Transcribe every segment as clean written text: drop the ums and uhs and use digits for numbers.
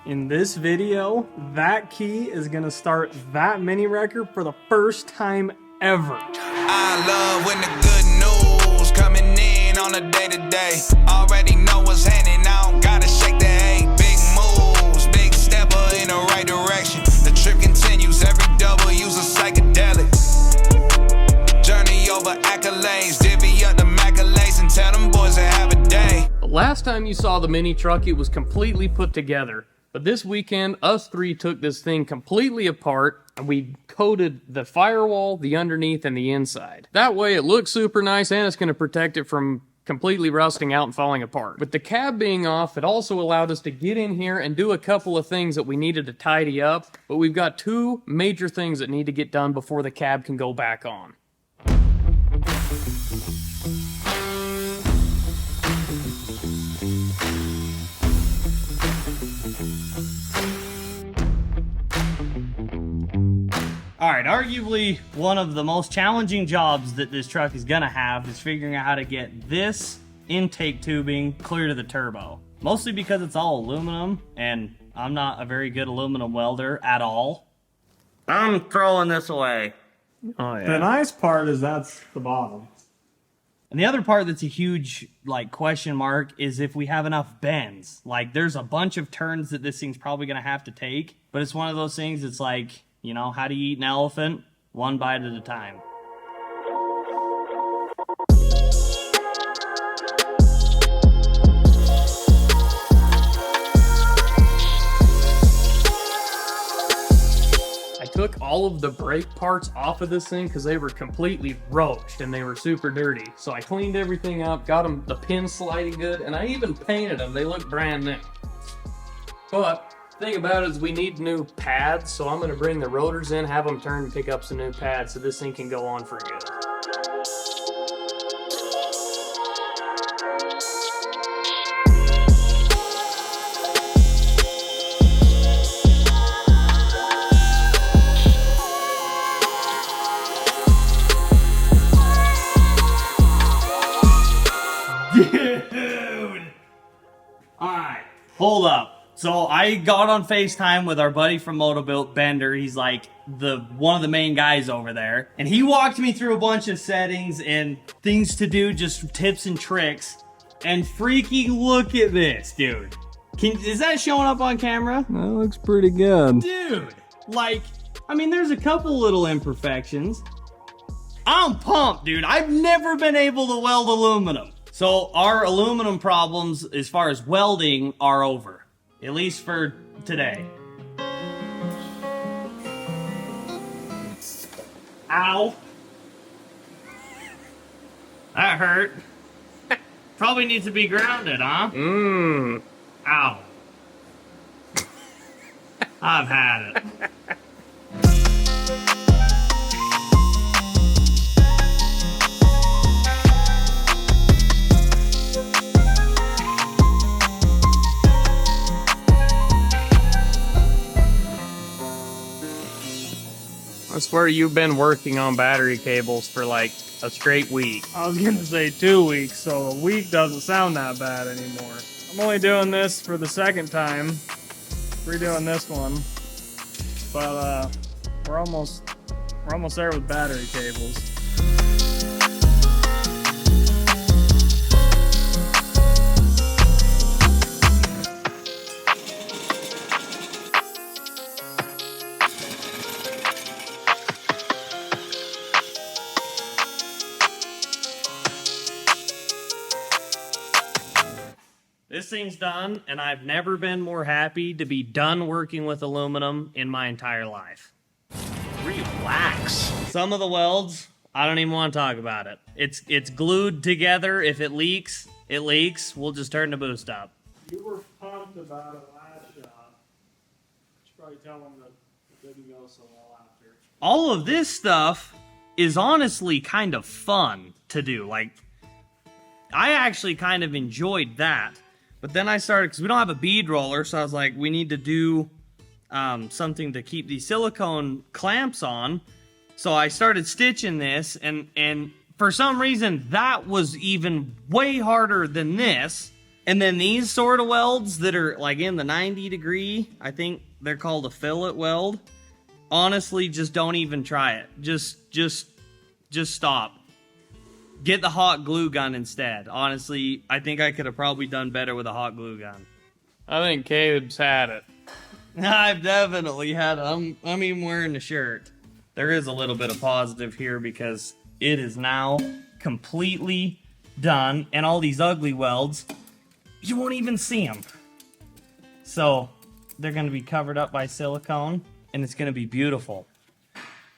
In this video, that key is gonna start that mini record for the first time ever. I love when the good news coming in on a day-to-day. Already know what's happening, I don't gotta shake the hay. Big moves, big stepper in the right direction. The trip continues, every W's a psychedelic. Journey over accolades, divvy up the accolades and tell them boys to have a day. The last time you saw the mini truck, it was completely put together. But this weekend, us three took this thing completely apart and we coated the firewall, the underneath, and the inside. That way it looks super nice and it's going to protect it from completely rusting out and falling apart. With the cab being off, it also allowed us to get in here and do a couple of things that we needed to tidy up, but we've got two major things that need to get done before the cab can go back on. Alright, arguably one of the most challenging jobs that this truck is gonna have is figuring out how to get this intake tubing clear to the turbo. Mostly because it's all aluminum, and I'm not a very good aluminum welder at all. I'm throwing this away. Oh yeah. The nice part is that's the bottom. And the other part that's a huge, like, question mark is if we have enough bends. Like, there's a bunch of turns that this thing's probably gonna have to take, but it's one of those things that's like, you know, how do you eat an elephant? One bite at a time. I took all of the brake parts off of this thing because they were completely roached and they were super dirty. So I cleaned everything up, got them the pins sliding good, and I even painted them. They look brand new. But the thing about it is we need new pads, so I'm going to bring the rotors in, have them turn and pick up some new pads so this thing can go on for good. Dude! Alright, hold up. So I got on FaceTime with our buddy from Motobuilt, Bender. He's like one of the main guys over there. And he walked me through a bunch of settings and things to do, just tips and tricks. And freaking look at this, dude. Is that showing up on camera? That looks pretty good. Dude, like, I mean, there's a couple little imperfections. I'm pumped, dude. I've never been able to weld aluminum. So our aluminum problems as far as welding are over. At least for today. Ow. That hurt. Probably needs to be grounded, huh? Ow. I've had it. I swear you've been working on battery cables for like a straight week. I was gonna say 2 weeks, so a week doesn't sound that bad anymore. I'm only doing this for the second time. Redoing this one. But we're almost there with battery cables. This thing's done, and I've never been more happy to be done working with aluminum in my entire life. Relax. Some of the welds, I don't even want to talk about it. It's glued together. If it leaks, it leaks. We'll just turn the boost up. You were pumped about it last shot. Should probably tell them that it didn't go so well after. All of this stuff is honestly kind of fun to do. Like, I actually kind of enjoyed that. But then I started, because we don't have a bead roller, so I was like, we need to do something to keep these silicone clamps on. So I started stitching this, and for some reason, that was even way harder than this. And then these sort of welds that are like in the 90 degree, I think they're called a fillet weld. Honestly, just don't even try it. Just stop. Get the hot glue gun instead. Honestly, I think I could have probably done better with a hot glue gun. I think Caleb's had it. I've definitely had it. I'm even wearing the shirt. There is a little bit of positive here because it is now completely done. And all these ugly welds, you won't even see them. So they're going to be covered up by silicone and it's going to be beautiful.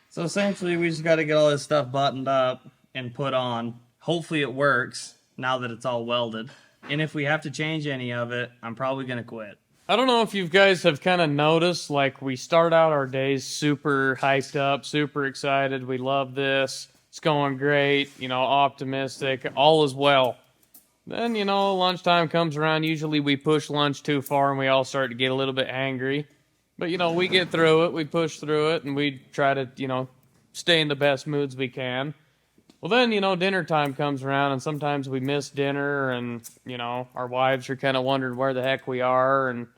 So essentially we just got to get all this stuff buttoned up and put on. Hopefully it works now that it's all welded. And if we have to change any of it, I'm probably going to quit. I don't know if you guys have kind of noticed, like, we start out our days super hyped up, super excited. We love this. It's going great, you know, optimistic. All is well. Then, you know, lunchtime comes around. Usually we push lunch too far and we all start to get a little bit angry. But, you know, we get through it. We push through it and we try to, you know, stay in the best moods we can. Well, then, you know, dinner time comes around and sometimes we miss dinner and, you know, our wives are kind of wondering where the heck we are and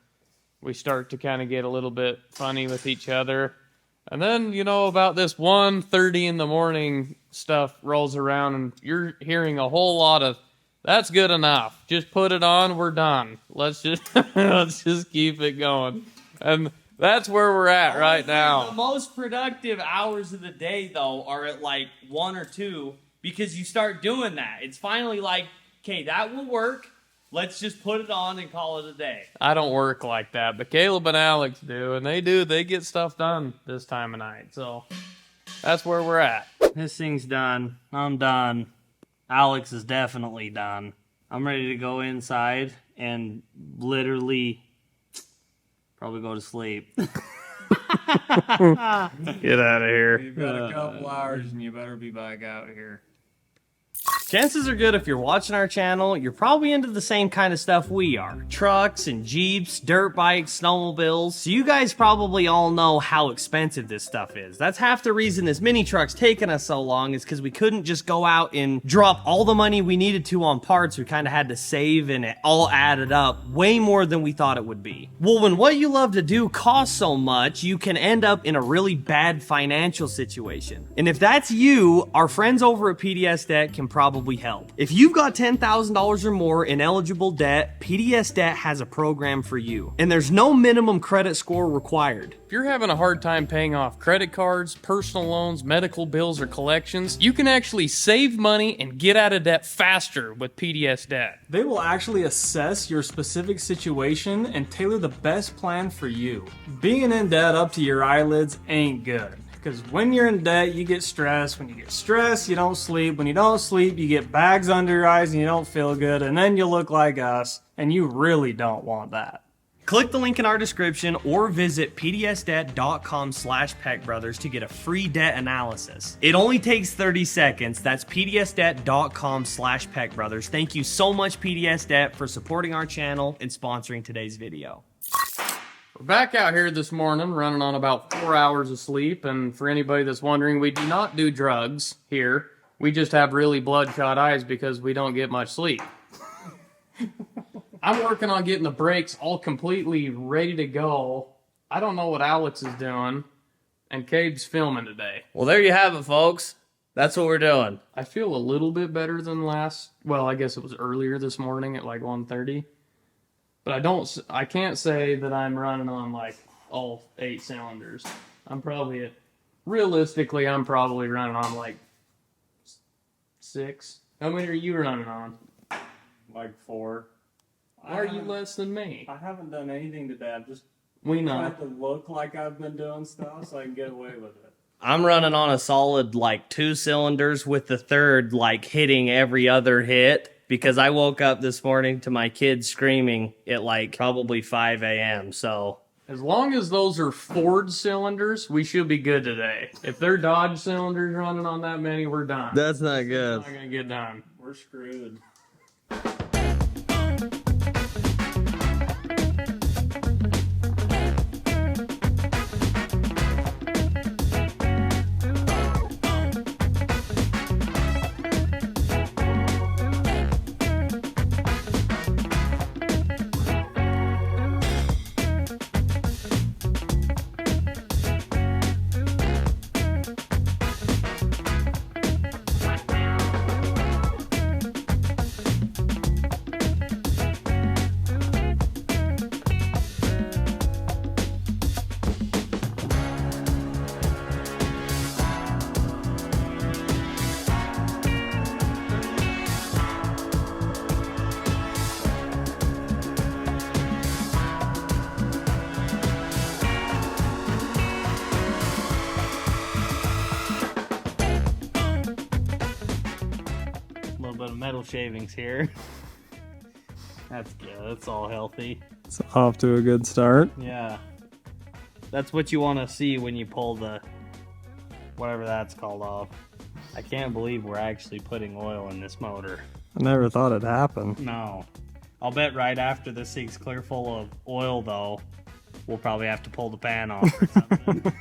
we start to kind of get a little bit funny with each other. And then, you know, about this 1:30 in the morning stuff rolls around and you're hearing a whole lot of, that's good enough. Just put it on, we're done. Let's just let's just keep it going. And that's where we're at right now. The most productive hours of the day, though, are at like 1 or 2 because you start doing that. It's finally like, okay, that will work. Let's just put it on and call it a day. I don't work like that, but Caleb and Alex do, and they do. They get stuff done this time of night. So that's where we're at. This thing's done. I'm done. Alex is definitely done. I'm ready to go inside and literally probably go to sleep. Get out of here. You've got a couple hours and you better be back out here. Chances are good if you're watching our channel, you're probably into the same kind of stuff we are. Trucks and Jeeps, dirt bikes, snowmobiles. So you guys probably all know how expensive this stuff is. That's half the reason this mini truck's taken us so long is because we couldn't just go out and drop all the money we needed to on parts. We kind of had to save and it all added up way more than we thought it would be. Well, when what you love to do costs so much, you can end up in a really bad financial situation. And if that's you, our friends over at PDS Debt can probably help. If you've got $10,000 or more in eligible debt, PDS Debt has a program for you. And there's no minimum credit score required. If you're having a hard time paying off credit cards, personal loans, medical bills, or collections, you can actually save money and get out of debt faster with PDS Debt. They will actually assess your specific situation and tailor the best plan for you. Being in debt up to your eyelids ain't good. Because when you're in debt, you get stressed. When you get stressed, you don't sleep. When you don't sleep, you get bags under your eyes and you don't feel good. And then you look like us, and you really don't want that. Click the link in our description or visit pdsdebt.com/peckbrothers to get a free debt analysis. It only takes 30 seconds. That's pdsdebt.com/peckbrothers. Thank you so much, PDS Debt, for supporting our channel and sponsoring today's video. We're back out here this morning, running on about 4 hours of sleep, and for anybody that's wondering, we do not do drugs here. We just have really bloodshot eyes because we don't get much sleep. I'm working on getting the brakes all completely ready to go. I don't know what Alex is doing, and Cabe's filming today. Well, there you have it, folks. That's what we're doing. I feel a little bit better than I guess it was earlier this morning at like 1:30. But I can't say that I'm running on like all 8 cylinders. Realistically, I'm probably running on like 6. How many are you running on? Like 4. Why are you less than me? I haven't done anything today. I'm just We know. trying to look like I've been doing stuff so I can get away with it. I'm running on a solid like 2 cylinders with the third like hitting every other hit because I woke up this morning to my kids screaming at like probably 5 a.m. So As long as those are Ford cylinders, we should be good today. If they're Dodge cylinders running on that many, we're done. that's not good. It's not going to get done. We're screwed. shavings here. That's good. That's all healthy. It's off to a good start. Yeah. That's what you want to see when you pull the whatever that's called off. I can't believe we're actually putting oil in this motor. I never thought it'd happen. No. I'll bet right after this thing's clear full of oil, though, we'll probably have to pull the pan off or something.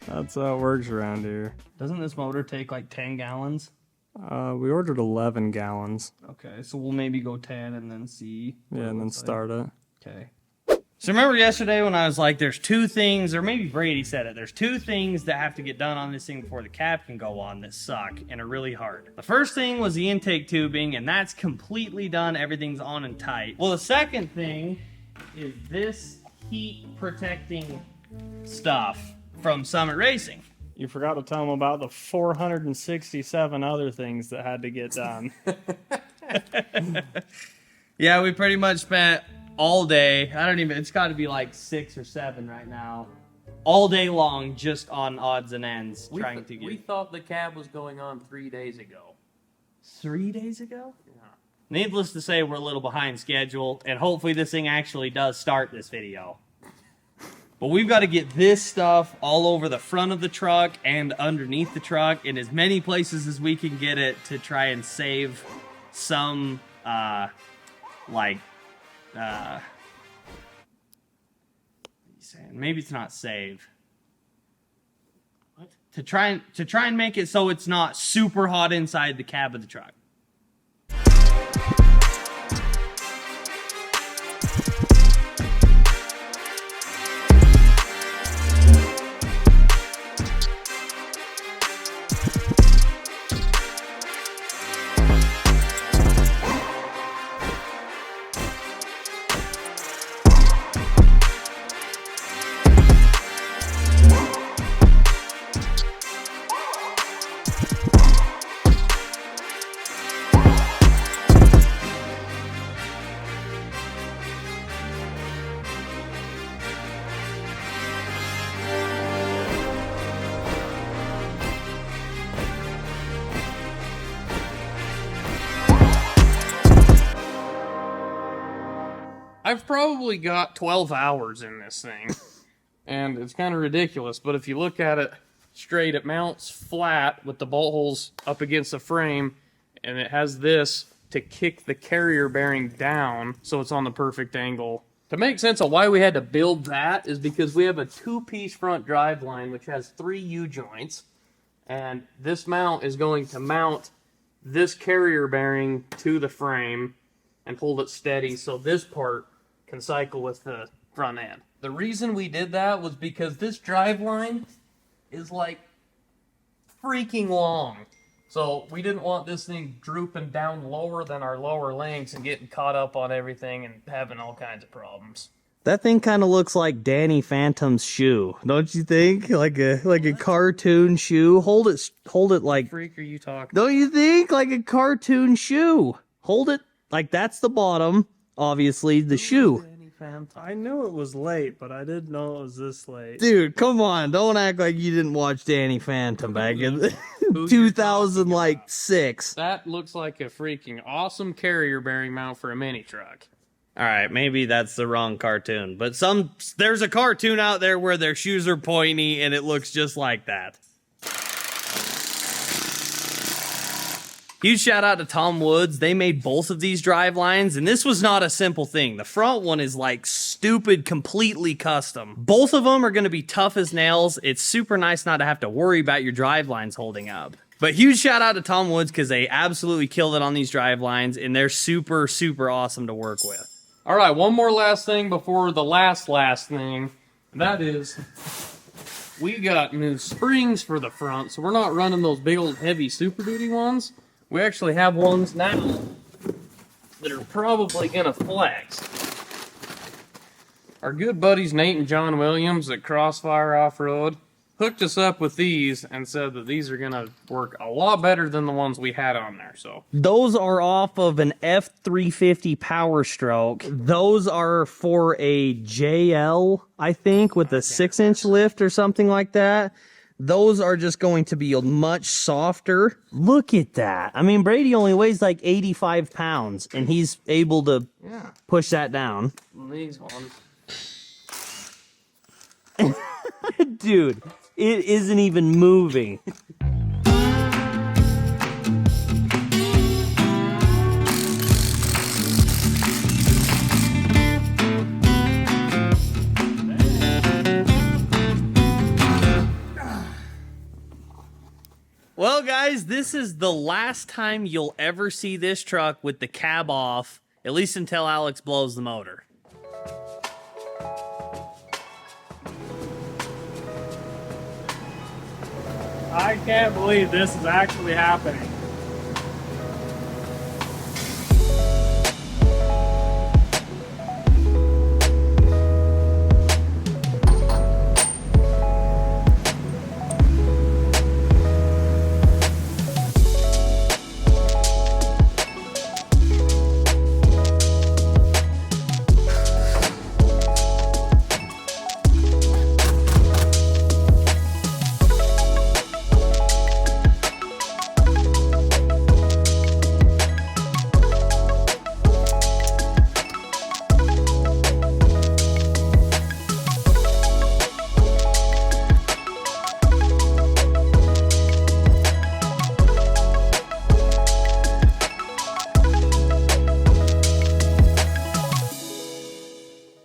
That's how it works around here. Doesn't this motor take like 10 gallons? We ordered 11 gallons. Okay, so we'll maybe go 10 and then see. Yeah, and then start it. Okay. So remember yesterday when I was like, there's two things, or maybe Brady said it, there's two things that have to get done on this thing before the cap can go on that suck and are really hard. The first thing was the intake tubing, and that's completely done. Everything's on and tight. Well, the second thing is this heat protecting stuff from Summit Racing. You forgot to tell them about the 467 other things that had to get done. Yeah, we pretty much spent all day, it's got to be like 6 or 7 right now, all day long just on odds and ends trying to get. We thought the cab was going on 3 days ago. 3 days ago? Yeah. Needless to say, we're a little behind schedule, and hopefully this thing actually does start this video. But we've got to get this stuff all over the front of the truck and underneath the truck in as many places as we can get it to try and save some, maybe it's not save. What? To try and make it so it's not super hot inside the cab of the truck. I've probably got 12 hours in this thing, and it's kind of ridiculous, but if you look at it straight, it mounts flat with the bolt holes up against the frame, and it has this to kick the carrier bearing down so it's on the perfect angle. To make sense of why we had to build that is because we have a 2-piece front drive line which has 3 U-joints, and this mount is going to mount this carrier bearing to the frame and hold it steady so this part can cycle with the front end. The reason we did that was because this drive line is like freaking long. So we didn't want this thing drooping down lower than our lower lengths and getting caught up on everything and having all kinds of problems. That thing kind of looks like Danny Phantom's shoe, don't you think? Like a cartoon shoe. Hold it like. Freak are you talking? Don't you think like a cartoon shoe? Hold it like that's the bottom. Obviously, the shoe. I knew it was late, but I didn't know it was this late. Dude, come on! Don't act like you didn't watch Danny Phantom back in 2006. That looks like a freaking awesome carrier bearing mount for a mini truck. All right, maybe that's the wrong cartoon, but there's a cartoon out there where their shoes are pointy and it looks just like that. Huge shout out to Tom Woods. They made both of these drive lines, and this was not a simple thing. The front one is like stupid, completely custom. Both of them are going to be tough as nails. It's super nice not to have to worry about your drive lines holding up. But huge shout out to Tom Woods because they absolutely killed it on these drive lines, and they're super, super awesome to work with. All right, one more last thing before the last thing. That is, we got new springs for the front, so we're not running those big old heavy Super Duty ones. We actually have ones now that are probably going to flex. Our good buddies Nate and John Williams at Crossfire Off-Road hooked us up with these and said that these are going to work a lot better than the ones we had on there. So those are off of an F350 Power Stroke. Those are for a JL, I think, with a 6-inch lift or something like that. those are just going to be much softer. Look at that. I mean, Brady only weighs like 85 pounds, and he's able to push that down. These ones. Dude, it isn't even moving. Well, guys, this is the last time you'll ever see this truck with the cab off, at least until Alex blows the motor. I can't believe this is actually happening.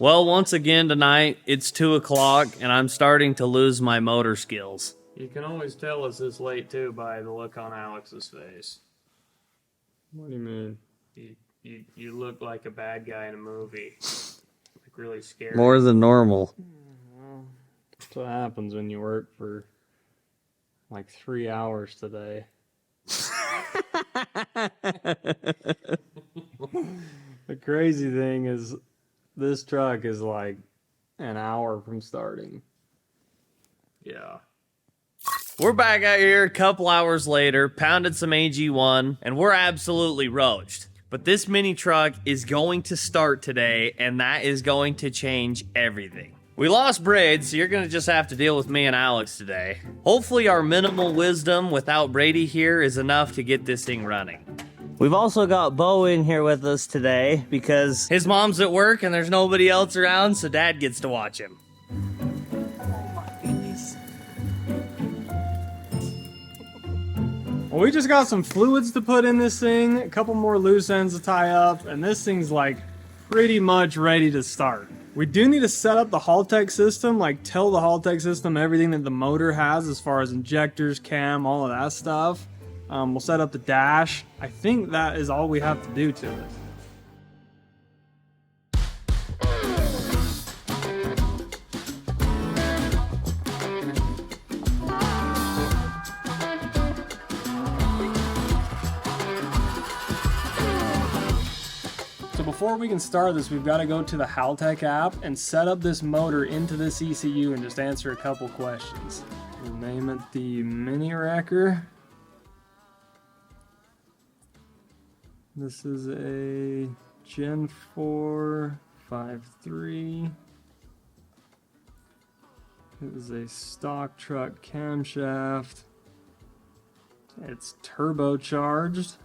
Well, once again tonight, it's 2 o'clock, and I'm starting to lose my motor skills. You can always tell us this late, too, by the look on Alex's face. What do you mean? You look like a bad guy in a movie. Like, really scary. More than normal. That's what happens when you work for like 3 hours today. The crazy thing is, this truck is like an hour from starting. Yeah. We're back out here a couple hours later, pounded some AG1, and we're absolutely roached. But this mini truck is going to start today, and that is going to change everything. We lost Braid, so you're going to just have to deal with me and Alex today. Hopefully our minimal wisdom without Brady here is enough to get this thing running. We've also got Bo in here with us today because his mom's at work and there's nobody else around, so Dad gets to watch him. Well, we just got some fluids to put in this thing, a couple more loose ends to tie up, and this thing's like pretty much ready to start. We do need to set up the Haltech system, like tell the Haltech system everything that the motor has as far as injectors, cam, all of that stuff. We'll set up the dash. I think that is all we have to do to it. So before we can start this, we've got to go to the Haltech app and set up this motor into this ECU and just answer a couple questions. We'll name it the Mini Wrecker. This is a Gen 4 5.3. It is a stock truck camshaft. It's turbocharged.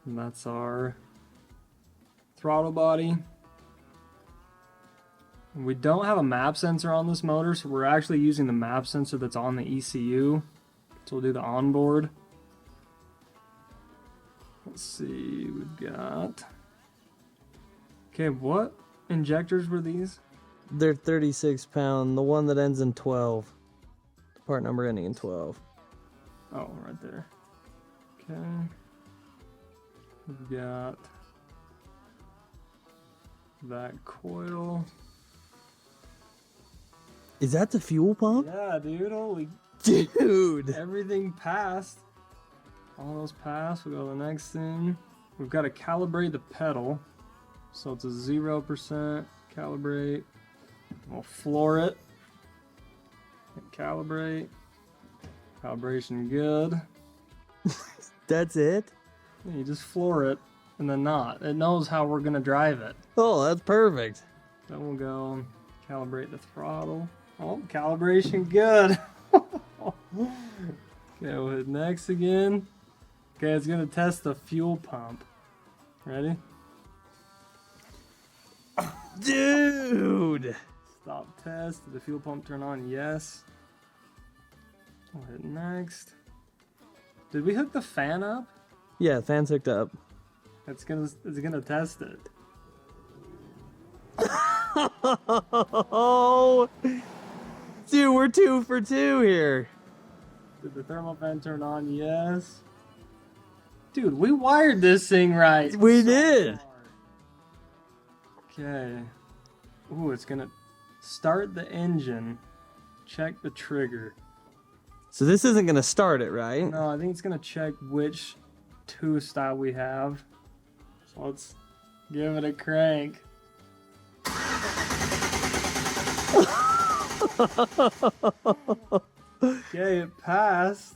And that's our throttle body. We don't have a map sensor on this motor, so we're actually using the map sensor that's on the ECU. So we'll do the onboard. Let's see, we've got... Okay, what injectors were these? They're 36 pound, the one that ends in 12. The part number ending in 12. Oh, right there. Okay. We've got that coil. Is that the fuel pump? Yeah, dude, holy... Dude! Everything passed. All those passed. We'll go to the next thing. We've got to calibrate the pedal. So it's a 0% calibrate. We'll floor it. And calibrate. Calibration good. That's it? You just floor it and then not. It knows how we're going to drive it. Oh, that's perfect. Then we'll go calibrate the throttle. Oh, calibration good. Okay, we'll hit next again. Okay, it's gonna test the fuel pump. Ready? Dude! Stop test. Did the fuel pump turn on? Yes. We'll hit next. Did we hook the fan up? Yeah, fan's hooked up. It's gonna test it. Oh! Dude, we're 2 for 2 here. Did the thermal fan turn on? Yes. Dude, we wired this thing right. We did. Okay. Ooh, it's gonna start the engine. Check the trigger. So this isn't gonna start it, right? No, I think it's gonna check which 2 style we have. So let's give it a crank. Okay, it passed.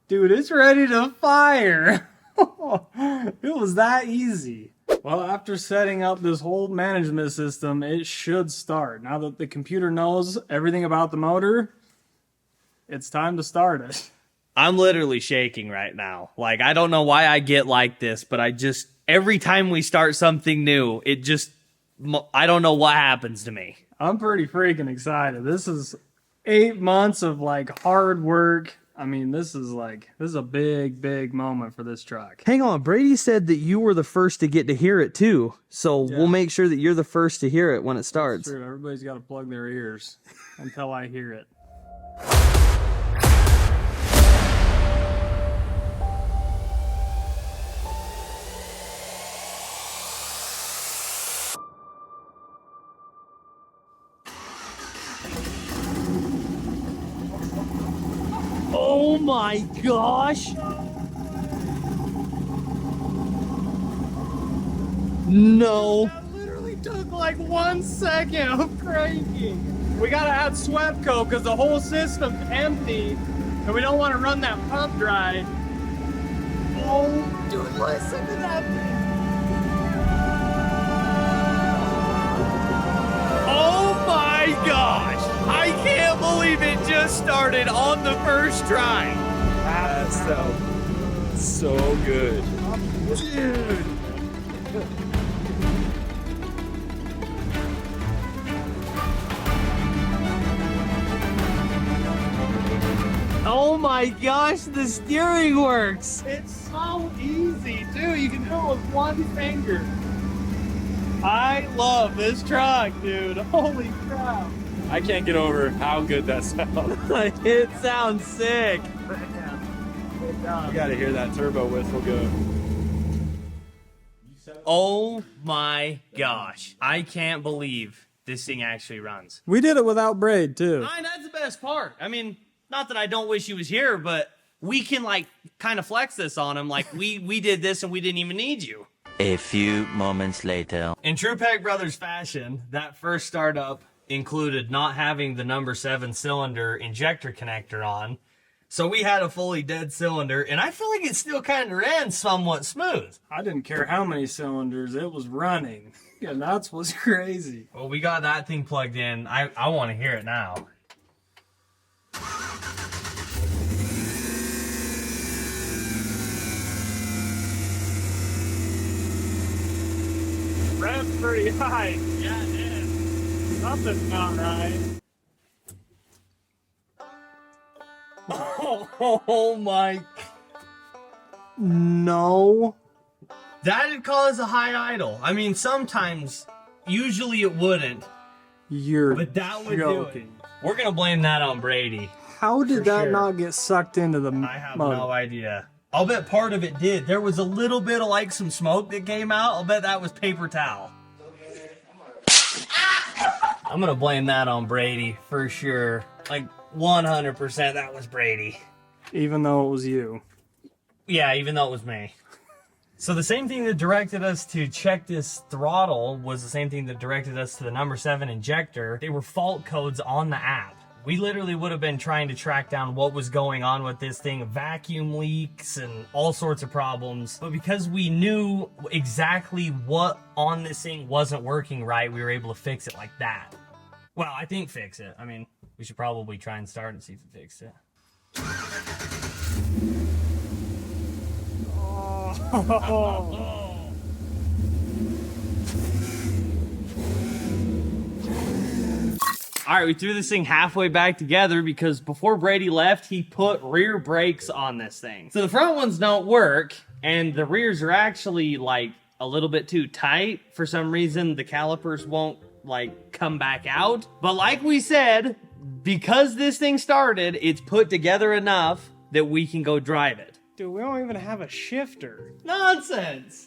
Dude, it's ready to fire. It was that easy. Well, after setting up this whole management system, it should start. Now that the computer knows everything about the motor, it's time to start it. I'm literally shaking right now. Like, I don't know why I get like this, but every time we start something new, I don't know what happens to me. I'm pretty freaking excited. This is 8 months of like hard work. I mean, this is a big, big moment for this truck. Hang on, Brady said that you were the first to get to hear it too. So Yeah. we'll make sure that you're the first to hear it when it starts. True, everybody's got to plug their ears until I hear it. Oh my gosh! No. That literally took like 1 second of cranking. We gotta add swept coat because the whole system's empty and we don't want to run that pump dry. Oh, dude, listen to that thing. Oh my gosh! I can't believe it just started on the first try. That sounds so good. Dude. Oh my gosh, the steering works. It's so easy, too. You can do it with 1 finger. I love this truck, dude. Holy crap. I can't get over how good that sounds. It sounds sick. You gotta hear that turbo whistle go. Oh my gosh. I can't believe this thing actually runs. We did it without braid, too. That's the best part. I mean, not that I don't wish he was here, but we can like kind of flex this on him. Like we did this and we didn't even need you. A few moments later. In true Peg Brothers fashion, that first startup included not having the number 7 cylinder injector connector on. So we had a fully dead cylinder, and I feel like it still kind of ran somewhat smooth. I didn't care how many cylinders, it was running. And that's what's crazy. Well, we got that thing plugged in. I want to hear it now. Rev's pretty high. Yeah, it is. Something's not right. Oh my. No. That'd cause a high idle. I mean, sometimes, usually it wouldn't, You're but that would do it. joking. We're going to blame that on Brady. How did For that sure. not get sucked into the I have motor? no idea. I'll bet part of it did. There was a little bit of like some smoke that came out. I'll bet that was paper towel. I'm gonna blame that on Brady for sure. Like 100% that was Brady. Even though it was you. Yeah, even though it was me. So the same thing that directed us to check this throttle was the same thing that directed us to the number 7 injector. They were fault codes on the app. We literally would have been trying to track down what was going on with this thing, vacuum leaks and all sorts of problems. But because we knew exactly what on this thing wasn't working right, we were able to fix it like that. Well, I think fix it. I mean, we should probably try and start and see if it fixed it. All right, we threw this thing halfway back together because before Brady left, he put rear brakes on this thing. So the front ones don't work, and the rears are actually like a little bit too tight. For some reason, the calipers won't like come back out. But like we said, because this thing started, it's put together enough that we can go drive it. Dude, we don't even have a shifter. Nonsense!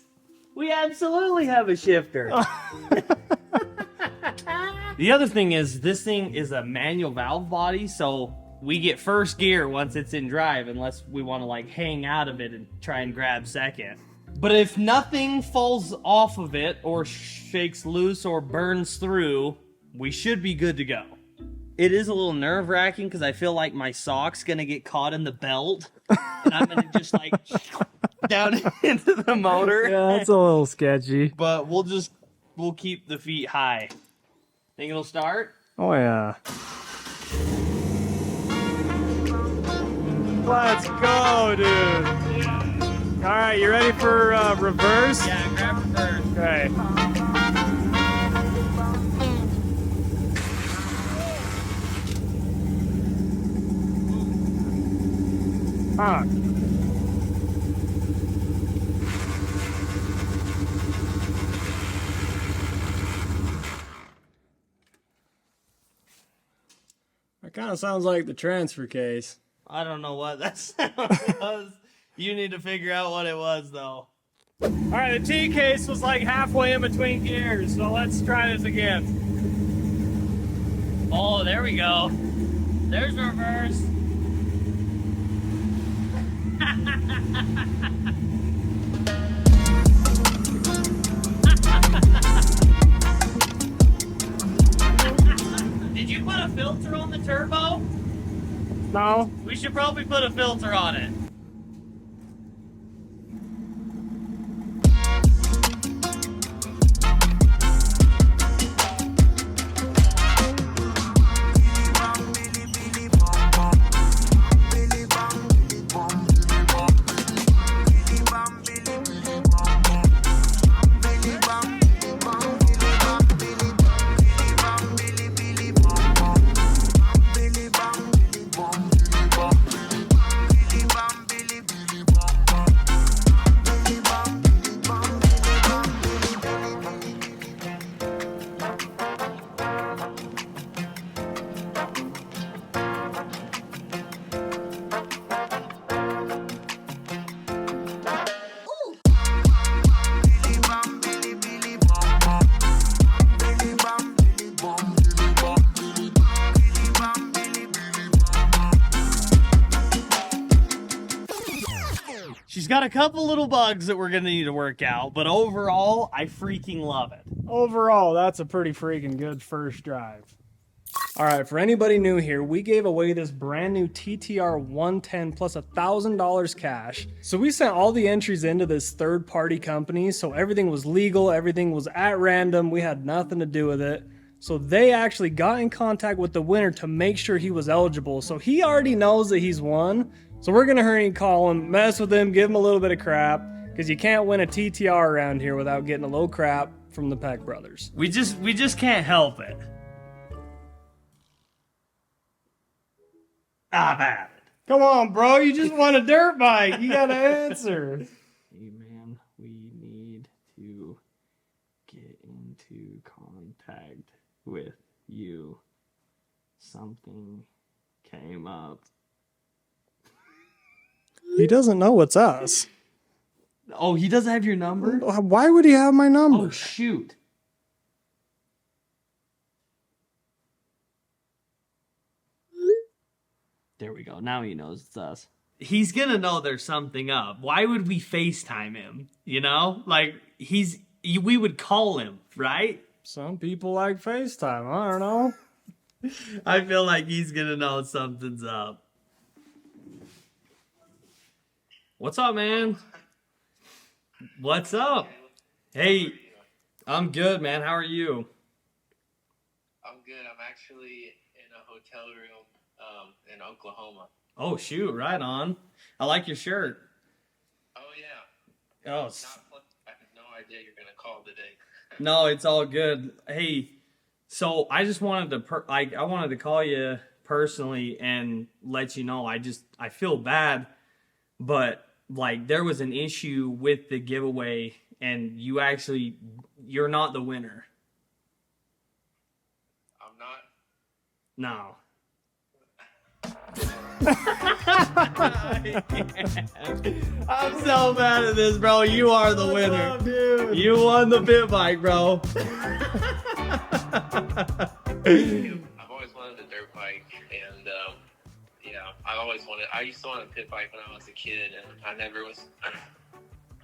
We absolutely have a shifter. The other thing is, this thing is a manual valve body, so we get first gear once it's in drive, unless we want to like hang out of it and try and grab second. But if nothing falls off of it, or shakes loose, or burns through, we should be good to go. It is a little nerve-wracking because I feel like my sock's gonna get caught in the belt, and I'm gonna just like down into the motor. Yeah, that's a little sketchy. But we'll keep the feet high. Think it'll start? Oh, yeah. Let's go, dude. All right, you ready for reverse? Yeah, grab reverse. Okay. Fuck. That kind of sounds like the transfer case. I don't know what that sound was. You need to figure out what it was, though. All right, the T case was like halfway in between gears, so let's try this again. Oh, there we go. There's reverse. Did you put a filter on the turbo? No? We should probably put a filter on it. She's got a couple little bugs that we're gonna need to work out, but overall, I freaking love it. Overall, that's a pretty freaking good first drive. All right, for anybody new here, we gave away this brand new TTR 110 plus $1,000 cash. So we sent all the entries into this third-party company, so everything was legal, everything was at random, we had nothing to do with it. So they actually got in contact with the winner to make sure he was eligible. So he already knows that he's won. So we're gonna hurry and call him, mess with him, give him a little bit of crap, because you can't win a TTR around here without getting a little crap from the Peck brothers. We just can't help it. I've had it. Come on, bro, you just won a dirt bike. You gotta answer. Hey man, we need to get into contact with you. Something came up. He doesn't know it's us. Oh, he doesn't have your number? Why would he have my number? Oh, shoot. There we go. Now he knows it's us. He's gonna know there's something up. Why would we FaceTime him? You know? Like, we would call him, right? Some people like FaceTime. I don't know. I feel like he's gonna know something's up. What's up, man? What's up? Hey, I'm good, man. How are you? I'm good. I'm actually in a hotel room in Oklahoma. Oh shoot, right on. I like your shirt. Oh yeah. Oh, Not fun. I had no idea you're gonna call today. no, it's all good. Hey, so I just wanted to I wanted to call you personally and let you know I feel bad, but like there was an issue with the giveaway and you're not the winner. I'm not. No. I'm so mad at this, bro. You are the winner. up, dude? You won the pit bike, bro. I've always wanted a dirt bike, and yeah, I used to want a pit bike when I was a kid, and I never was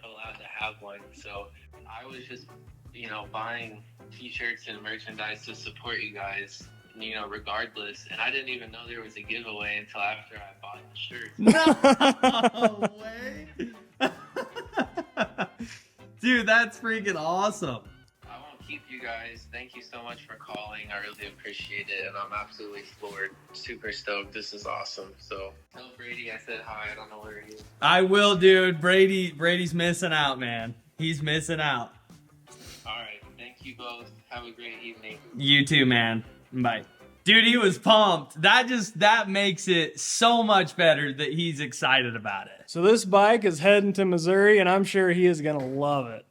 allowed to have one. So I was just, buying t-shirts and merchandise to support you guys, regardless. And I didn't even know there was a giveaway until after I bought the shirt. No way. Dude, that's freaking awesome. I won't keep you guys. Thank you so much for calling. I really appreciate it, and I'm absolutely floored. Super stoked. This is awesome. So tell Brady I said hi. I don't know where he is. I will, dude. Brady's missing out, man. He's missing out. All right. Thank you both. Have a great evening. You too, man. Bye. Dude, he was pumped. That makes it so much better that he's excited about it. So this bike is heading to Missouri, and I'm sure he is gonna love it.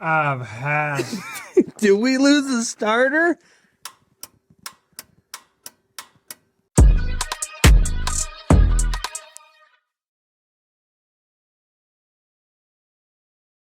I've had. Did we lose the starter?